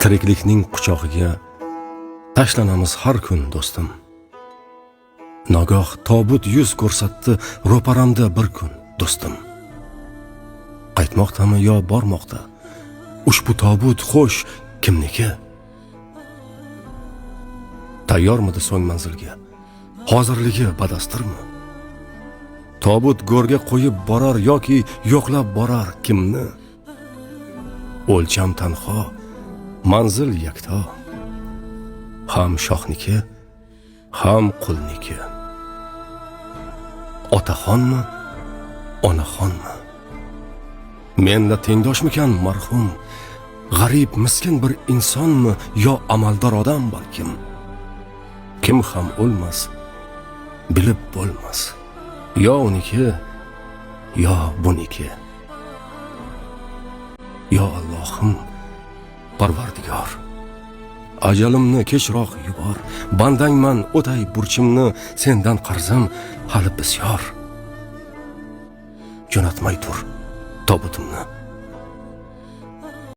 Tiriklikning quchog'iga tashlanamiz har kun do'stim. Nagoh tobut yuz ko'rsatdi ro'paramda bir kun do'stim. Qaytmoqdami yo bormoqda? Ushbu tobut xo'sh kimniki? Tayyormidi so'ng manzilga? Hozirligi badastirmi? Tobut go'rga qo'yib borar yoki yo'qlab borar kimni? O'lcham tanho, manzil yakto. Ham shohniki, ham qulniki. Otaxonmi, onaxonmi? Menla tengdoshmikan marhum? G'arib, miskin bir insonmi yo amaldor odam balkim? Kim ham o'lmas, bilib bo'lmas. Yo uniki, yo buniki. Yo Allohim, Parvardigor, ajalimni kechroq yubor. Bandangman, o'tay burchimni, sendan qarzim hali bisyor. Jo'natmay tur tobutimni.